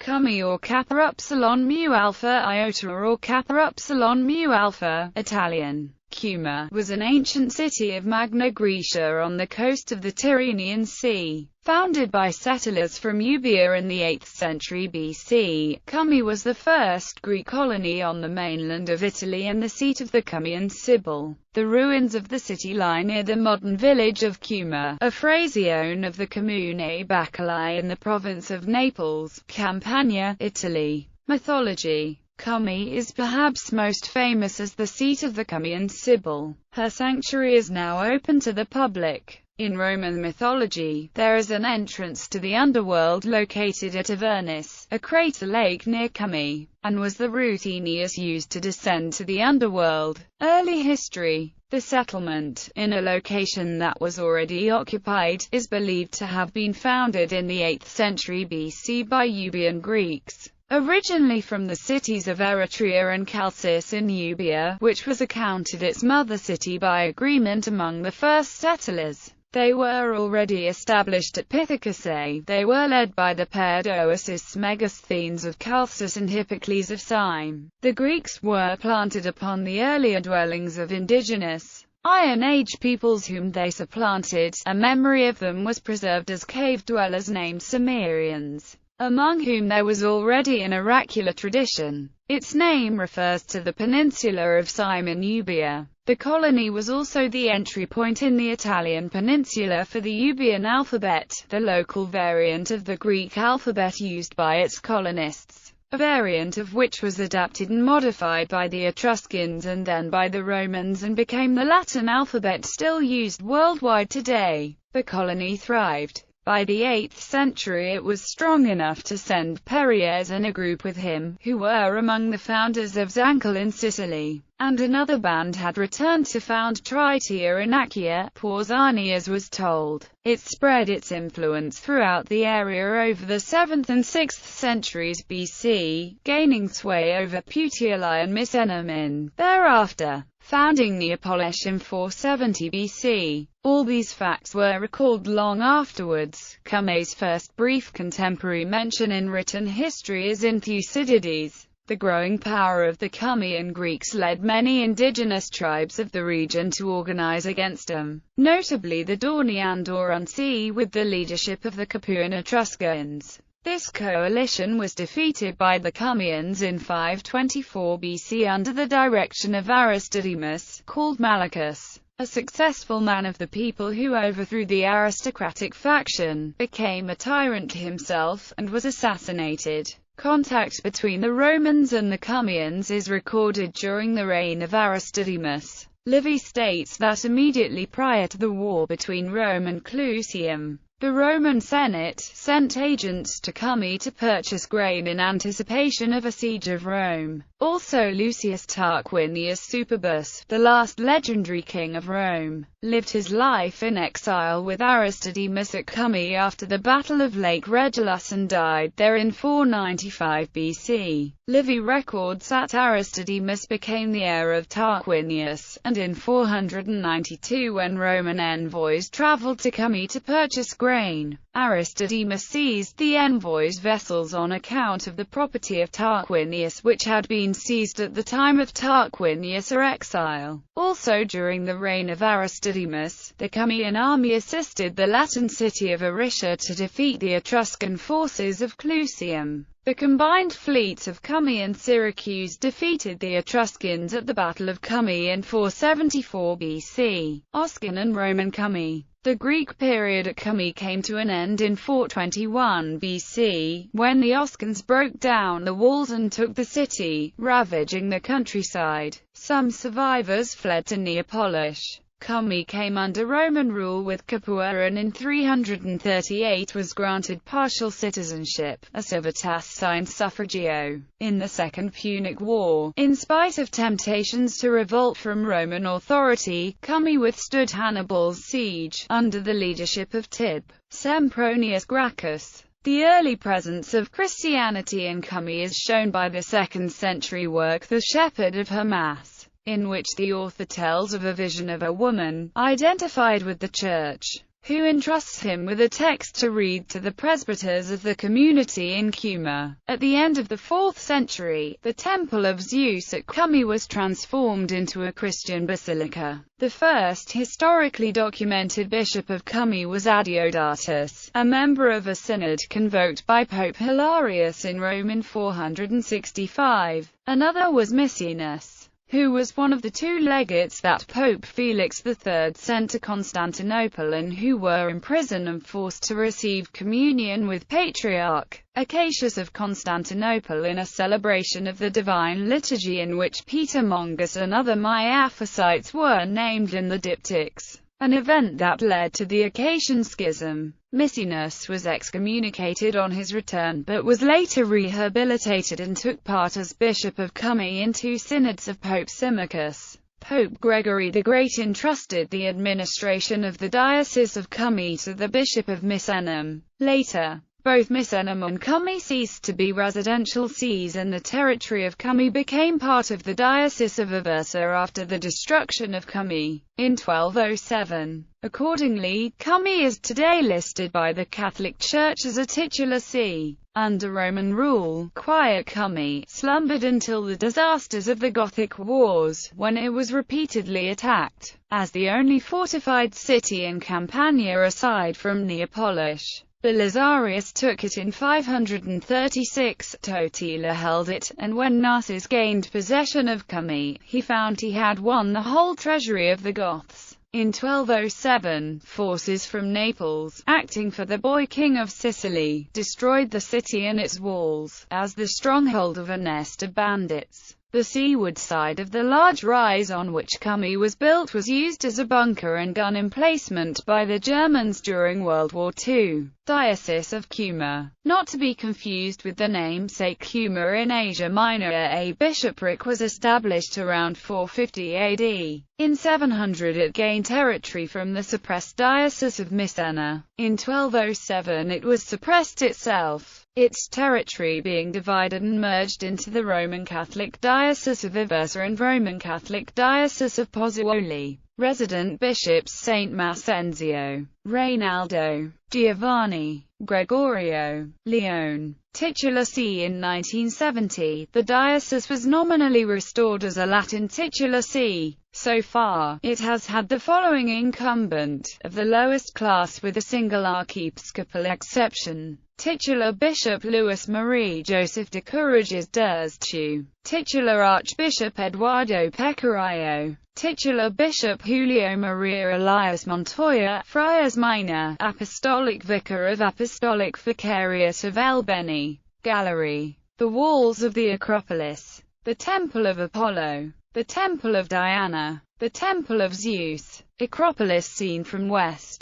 Cumae or Kappa Upsilon Mu Alpha Iota or Kappa Upsilon Mu Alpha, Italian. Cumae was an ancient city of Magna Graecia on the coast of the Tyrrhenian Sea. Founded by settlers from Euboea in the 8th century BC, Cumae was the first Greek colony on the mainland of Italy and the seat of the Cumaean Sibyl. The ruins of the city lie near the modern village of Cumae, a frazione of the Comune Bacalae in the province of Naples, Campania, Italy. Mythology. Cumae is perhaps most famous as the seat of the Cumaean Sibyl. Her sanctuary is now open to the public. In Roman mythology, there is an entrance to the underworld located at Avernus, a crater lake near Cumae, and was the route Aeneas used to descend to the underworld. Early history. The settlement, in a location that was already occupied, is believed to have been founded in the 8th century BC by Euboean Greeks. Originally from the cities of Eretria and Chalcis in Euboea, which was accounted its mother city by agreement among the first settlers. They were already established at Pithecusae. They were led by the paired Oasis Megasthenes of Chalcis and Hippocles of Syme. The Greeks were planted upon the earlier dwellings of indigenous Iron Age peoples whom they supplanted. A memory of them was preserved as cave dwellers named Cimmerians, among whom there was already an oracular tradition. Its name refers to the peninsula of Syme in Euboea. The colony was also the entry point in the Italian peninsula for the Euboean alphabet, the local variant of the Greek alphabet used by its colonists, a variant of which was adapted and modified by the Etruscans and then by the Romans and became the Latin alphabet still used worldwide today. The colony thrived. By the 8th century it was strong enough to send Perieres and a group with him, who were among the founders of Zancle in Sicily, and another band had returned to found Tritia in Achaea. Pausanias was told. It spread its influence throughout the area over the 7th and 6th centuries BC, gaining sway over Puteoli and Misenum thereafter, founding Neapolis in 470 BC. All these facts were recalled long afterwards. Cumae's first brief contemporary mention in written history is in Thucydides. The growing power of the Cumaean Greeks led many indigenous tribes of the region to organize against them, notably the Dorni and Aurunci with the leadership of the Capuan Etruscans. This coalition was defeated by the Cumaeans in 524 BC under the direction of Aristodemus, called Malichus, a successful man of the people who overthrew the aristocratic faction, became a tyrant himself, and was assassinated. Contact between the Romans and the Cumaeans is recorded during the reign of Aristodemus. Livy states that immediately prior to the war between Rome and Clusium, the Roman Senate sent agents to Cumae to purchase grain in anticipation of a siege of Rome. Also Lucius Tarquinius Superbus, the last legendary king of Rome, lived his life in exile with Aristodemus at Cumae after the Battle of Lake Regillus and died there in 495 BC. Livy records that Aristodemus became the heir of Tarquinius, and in 492 when Roman envoys travelled to Cumae to purchase grain, Aristodemus seized the envoys' vessels on account of the property of Tarquinius which had been seized at the time of Tarquinius' exile. Also during the reign of Aristodemus, the Cumaean army assisted the Latin city of Aricia to defeat the Etruscan forces of Clusium. The combined fleets of Cumae and Syracuse defeated the Etruscans at the Battle of Cumae in 474 BC. Oscan and Roman Cumae. The Greek period at Cumae came to an end in 421 BC, when the Oscans broke down the walls and took the city, ravaging the countryside. Some survivors fled to Neapolis. Cumae came under Roman rule with Capua and in 338 was granted partial citizenship, a civitas signed suffragio. In the Second Punic War, in spite of temptations to revolt from Roman authority, Cumae withstood Hannibal's siege, under the leadership of Tib. Sempronius Gracchus. The early presence of Christianity in Cumae is shown by the 2nd century work The Shepherd of Hermas, in which the author tells of a vision of a woman, identified with the church, who entrusts him with a text to read to the presbyters of the community in Cumae. At the end of the 4th century, the Temple of Zeus at Cumae was transformed into a Christian basilica. The first historically documented bishop of Cumae was Adeodatus, a member of a synod convoked by Pope Hilarius in Rome in 465. Another was Maecenas, who was one of the 2 legates that Pope Felix III sent to Constantinople and who were imprisoned and forced to receive communion with Patriarch Acacius of Constantinople in a celebration of the Divine Liturgy in which Peter Mongus and other Miaphysites were named in the diptychs, an event that led to the Acacian Schism. Maecenas was excommunicated on his return but was later rehabilitated and took part as Bishop of Cumae in 2 synods of Pope Symmachus. Pope Gregory the Great entrusted the administration of the Diocese of Cumae to the Bishop of Misenum. Later, both Misenum and Cumae ceased to be residential sees and the territory of Cumae became part of the Diocese of Aversa after the destruction of Cumae in 1207. Accordingly, Cumae is today listed by the Catholic Church as a titular see. Under Roman rule, quiet Cumae slumbered until the disasters of the Gothic Wars, when it was repeatedly attacked. As the only fortified city in Campania aside from Neapolis, Belisarius took it in 536, Totila held it, and when Narses gained possession of Cumae, he found he had won the whole treasury of the Goths. In 1207, forces from Naples, acting for the boy king of Sicily, destroyed the city and its walls, as the stronghold of a nest of bandits. The seaward side of the large rise on which Cumae was built was used as a bunker and gun emplacement by the Germans during World War II. Diocese of Cumae, not to be confused with the namesake Cumae in Asia Minor. A bishopric was established around 450 AD. In 700 it gained territory from the suppressed Diocese of Misenum. In 1207 it was suppressed itself, its territory being divided and merged into the Roman Catholic Diocese of Aversa and Roman Catholic Diocese of Pozzuoli. Resident bishops Saint Massenzio, Reynaldo, Giovanni, Gregorio, Leone. Titular see in 1970, the diocese was nominally restored as a Latin titular see. So far, it has had the following incumbent, of the lowest class with a single archiepiscopal exception. Titular Bishop Luis Marie Joseph de Courages d'Urstu. Titular Archbishop Eduardo Pecorayo. Titular Bishop Julio Maria Elias Montoya, Friars Minor, Apostolic Vicar of Apostolic Vicariate of El Beni. Gallery. The walls of the Acropolis. The Temple of Apollo. The Temple of Diana. The Temple of Zeus. Acropolis seen from west.